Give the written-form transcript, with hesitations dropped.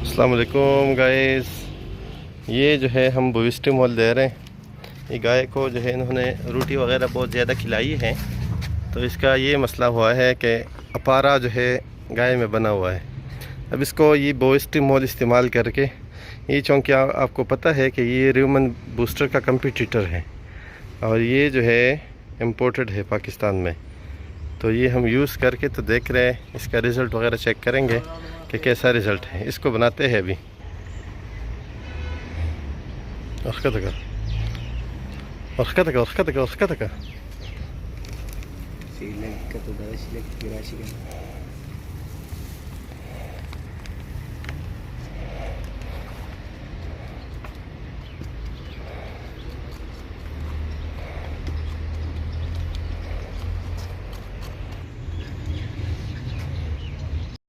अस्सलाम वालेकुम गाइस। ये जो है हम बुविस्टी मोल दे रहे हैं। ये गाय को जो है इन्होंने रोटी वगैरह बहुत ज़्यादा खिलाई है, तो इसका ये मसला हुआ है कि अपारा जो है गाय में बना हुआ है। अब इसको ये बुविस्टी मोल इस्तेमाल करके, ये चूँकि आपको पता है कि ये र्यूमन बूस्टर का कंपटीटर है और ये जो है इम्पोर्टेड है पाकिस्तान में। तो ये हम यूज़ करके तो देख रहे हैं, इसका रिज़ल्ट वगैरह चेक करेंगे कि कैसा रिज़ल्ट है। इसको बनाते हैं अभी। Sila ka to daw sila kirasi ka.